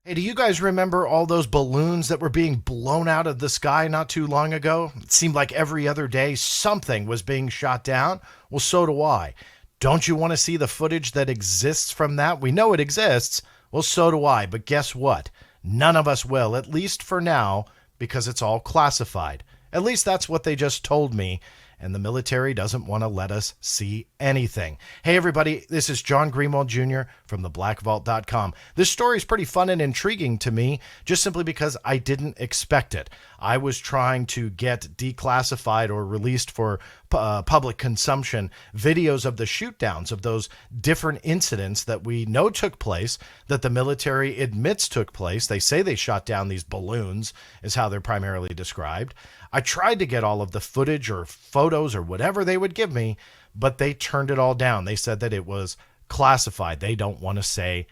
Hey, do you guys remember all those balloons that were being blown out of the sky not too long ago? It seemed like every other day something was being shot down. Well, so do I. Don't you want to see the footage that exists from that? We know it exists. Well, so do I. But guess what? None of us will, at least for now, because it's all classified. At least that's what they just told me. And the military doesn't want to let us see anything. Hey, everybody, this is John Greenwald Jr. from theblackvault.com. This story is pretty fun and intriguing to me, just simply because I didn't expect it. I was trying to get declassified or released for public consumption videos of the shootdowns of those different incidents that we know took place, that the military admits took place. They say they shot down these balloons, is how they're primarily described. I tried to get all of the footage or photos or whatever they would give me, but they turned it all down. They said that it was classified. They don't want to say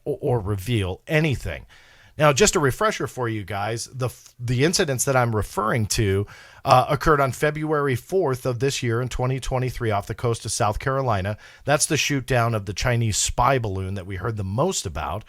or reveal anything. Now, just a refresher for you guys, the incidents that I'm referring to occurred on February 4th of this year in 2023 off the coast of South Carolina. That's the shoot down of the Chinese spy balloon that we heard the most about.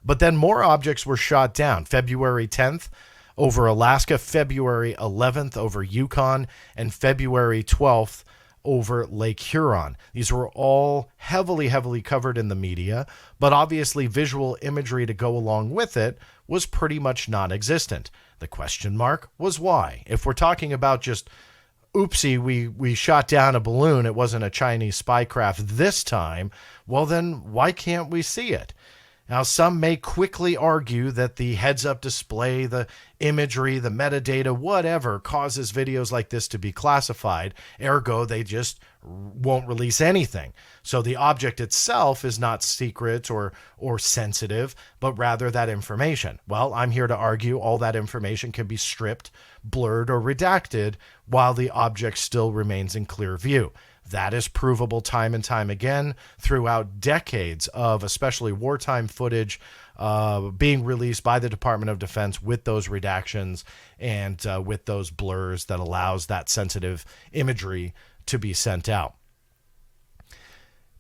But then more objects were shot down. February 10th over Alaska, February 11th over Yukon, and February 12th over Lake Huron. These were all heavily covered in the media, but obviously visual imagery to go along with it was pretty much non-existent. The question mark was why. If we're talking about just, oopsie, we shot down a balloon, it wasn't a Chinese spy craft this time, well then why can't we see it? Now, some may quickly argue that the heads-up display, the imagery, the metadata, whatever, causes videos like this to be classified. Ergo, they just won't release anything. So the object itself is not secret or sensitive, but rather that information. Well, I'm here to argue all that information can be stripped, blurred, or redacted while the object still remains in clear view. That is provable time and time again throughout decades of especially wartime footage being released by the Department of Defense with those redactions and with those blurs that allows that sensitive imagery to be sent out.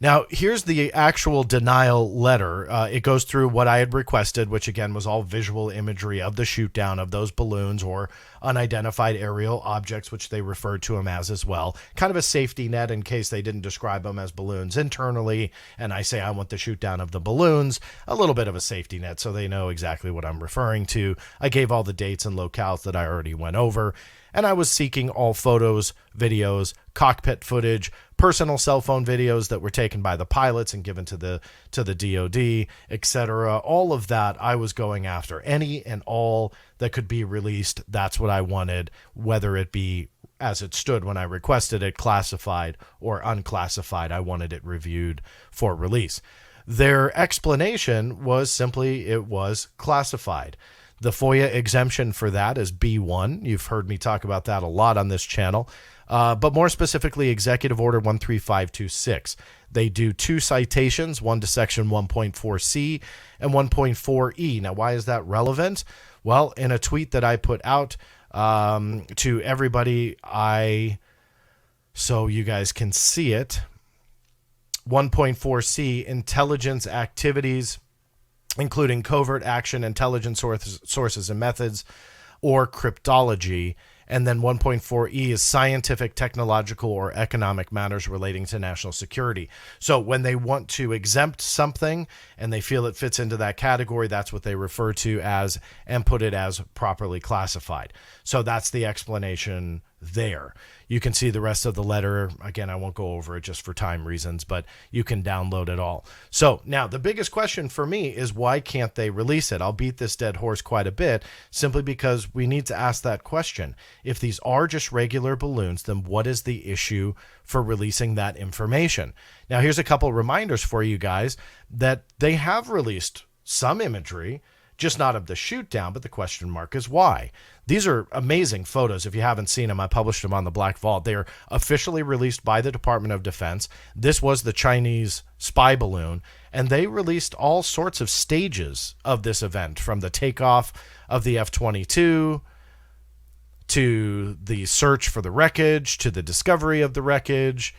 Now, here's the actual denial letter. It goes through what I had requested, which again was all visual imagery of the shoot down of those balloons or unidentified aerial objects, which they referred to them as well. Kind of a safety net in case they didn't describe them as balloons internally. And I say I want the shoot down of the balloons, a little bit of a safety net so they know exactly what I'm referring to. I gave all the dates and locales that I already went over. And I was seeking all photos, videos, cockpit footage, personal cell phone videos that were taken by the pilots and given to the DoD, etc. All of that I was going after. Any and all that could be released, that's what I wanted, whether it be as it stood when I requested it, classified or unclassified. I wanted it reviewed for release. Their explanation was simply it was classified. The FOIA exemption for that is B1. You've heard me talk about that a lot on this channel, but more specifically, Executive Order 13526. They do two citations, one to Section 1.4C and 1.4E. Now, why is that relevant? Well, in a tweet that I put out to everybody, so you guys can see it, 1.4C, intelligence activities, including covert action, intelligence sources and methods, or cryptology. And then 1.4E is scientific, technological, or economic matters relating to national security. So when they want to exempt something and they feel it fits into that category, that's what they refer to as and put it as properly classified. So that's the explanation there. You can see the rest of the letter. Again, I won't go over it just for time reasons, but you can download it all. So now the biggest question for me is why can't they release it? I'll beat this dead horse quite a bit simply because we need to ask that question. If these are just regular balloons, then what is the issue for releasing that information? Now, here's a couple reminders for you guys that they have released some imagery, just not of the shoot down, but the question mark is why. These are amazing photos. If you haven't seen them, I published them on the Black Vault. They are officially released by the Department of Defense. This was the Chinese spy balloon, and they released all sorts of stages of this event, from the takeoff of the F-22 to the search for the wreckage, to the discovery of the wreckage,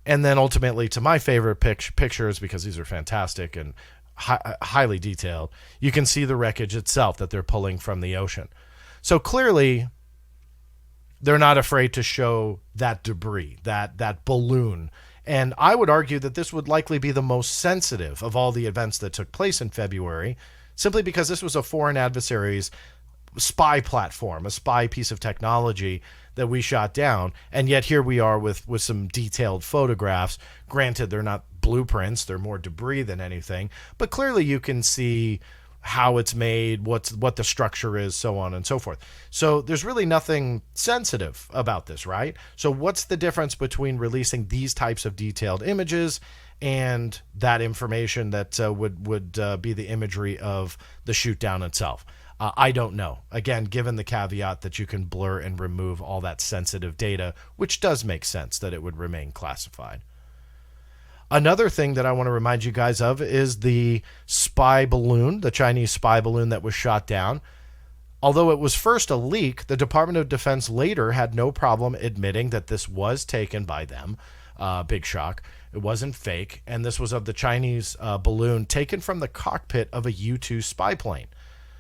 and then ultimately to my favorite pictures, because these are fantastic and highly detailed. You can see the wreckage itself that they're pulling from the ocean. So clearly, they're not afraid to show that debris, that balloon. And I would argue that this would likely be the most sensitive of all the events that took place in February, simply because this was a foreign adversary's spy platform, a spy piece of technology that we shot down. And yet here we are with some detailed photographs. Granted, they're not blueprints, they're more debris than anything, but clearly you can see how it's made, what the structure is, so on and so forth. So there's really nothing sensitive about this, right? So what's the difference between releasing these types of detailed images and that information that would be the imagery of the shoot down itself? I don't know. Again, given the caveat that you can blur and remove all that sensitive data, which does make sense that it would remain classified. Another thing that I want to remind you guys of is the spy balloon, the Chinese spy balloon that was shot down. Although it was first a leak, the Department of Defense later had no problem admitting that this was taken by them. Big shock. It wasn't fake, and this was of the Chinese balloon taken from the cockpit of a U-2 spy plane.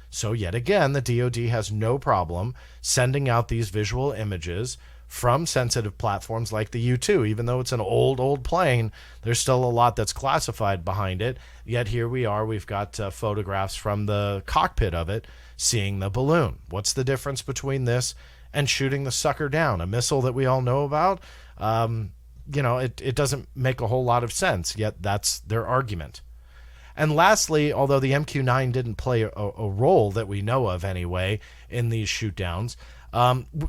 So yet again, the DoD has no problem sending out these visual images from sensitive platforms like the U-2. Even though it's an old plane, there's still a lot that's classified behind it. Yet here we are, we've got photographs from the cockpit of it seeing the balloon. What's the difference between this and shooting the sucker down? A missile that we all know about? It doesn't make a whole lot of sense, yet that's their argument. And lastly, although the MQ-9 didn't play a role that we know of anyway in these shoot downs,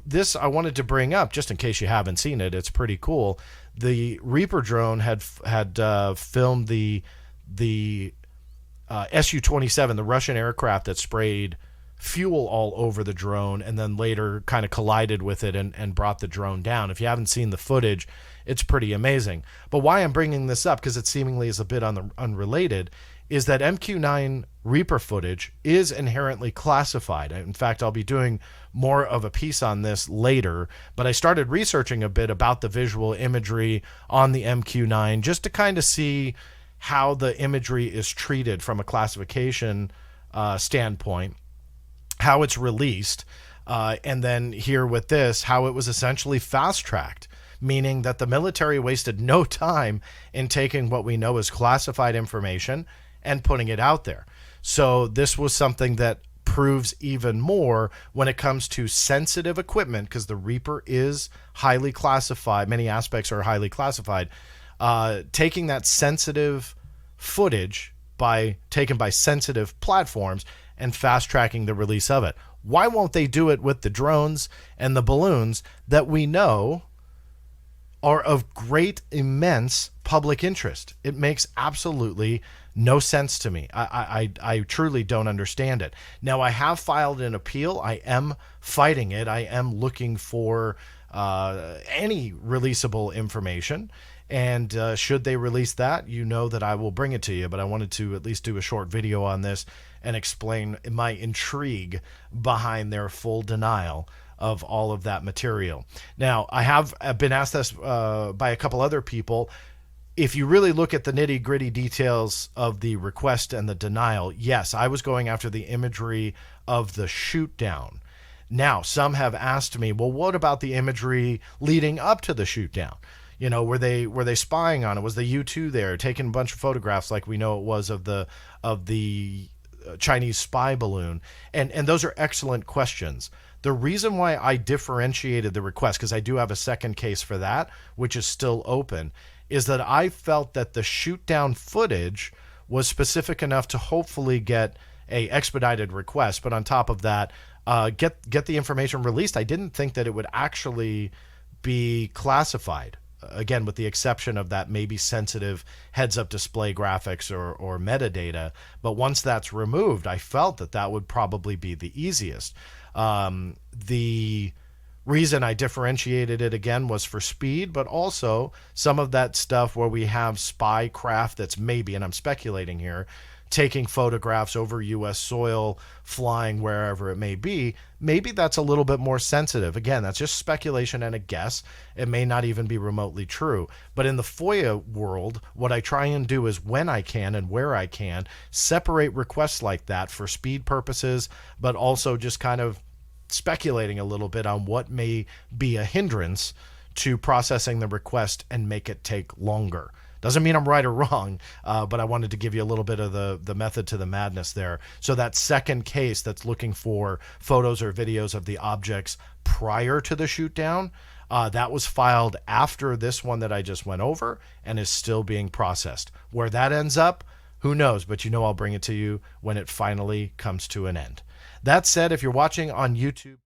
this I wanted to bring up just in case you haven't seen it. It's pretty cool. The Reaper drone had filmed the Su-27, the Russian aircraft that sprayed fuel all over the drone and then later kind of collided with it and brought the drone down. If you haven't seen the footage, it's pretty amazing. But why I'm bringing this up, because it seemingly is a bit unrelated, is that MQ-9 Reaper footage is inherently classified. In fact, I'll be doing more of a piece on this later, but I started researching a bit about the visual imagery on the MQ-9 just to kind of see how the imagery is treated from a classification standpoint, how it's released, and then here with this, how it was essentially fast-tracked, meaning that the military wasted no time in taking what we know as classified information and putting it out there. So this was something that proves even more when it comes to sensitive equipment, because the Reaper is highly classified. Many aspects are highly classified. Taking that sensitive footage taken by sensitive platforms and fast-tracking the release of it. Why won't they do it with the drones and the balloons that we know are of great, immense public interest? It makes absolutely no sense to me. I truly don't understand it. Now, I have filed an appeal. I am fighting it. I am looking for any releasable information. And should they release that, you know that I will bring it to you. But I wanted to at least do a short video on this and explain my intrigue behind their full denial of all of that material. Now, I have been asked this by a couple other people. If you really look at the nitty-gritty details of the request and the denial, yes, I was going after the imagery of the shoot down. Now, some have asked me, well, what about the imagery leading up to the shoot down? You know, were they spying on it? Was the U-2 there taking a bunch of photographs like we know it was of the Chinese spy balloon? And those are excellent questions. The reason why I differentiated the request, because I do have a second case for that, which is still open, is that I felt that the shoot down footage was specific enough to hopefully get a expedited request. But on top of that, get the information released. I didn't think that it would actually be classified. Again, with the exception of that maybe sensitive heads-up display graphics or metadata. But once that's removed, I felt that would probably be the easiest. The reason I differentiated it again was for speed, but also some of that stuff where we have spy craft that's maybe, and I'm speculating here, taking photographs over U.S. soil, flying wherever it may be, maybe that's a little bit more sensitive. Again, that's just speculation and a guess. It may not even be remotely true. But in the FOIA world, what I try and do is, when I can and where I can, separate requests like that for speed purposes, but also just kind of speculating a little bit on what may be a hindrance to processing the request and make it take longer. Doesn't mean I'm right or wrong, but I wanted to give you a little bit of the method to the madness there. So that second case that's looking for photos or videos of the objects prior to the shoot down, that was filed after this one that I just went over and is still being processed. Where that ends up, who knows? But I'll bring it to you when it finally comes to an end. That said, if you're watching on YouTube,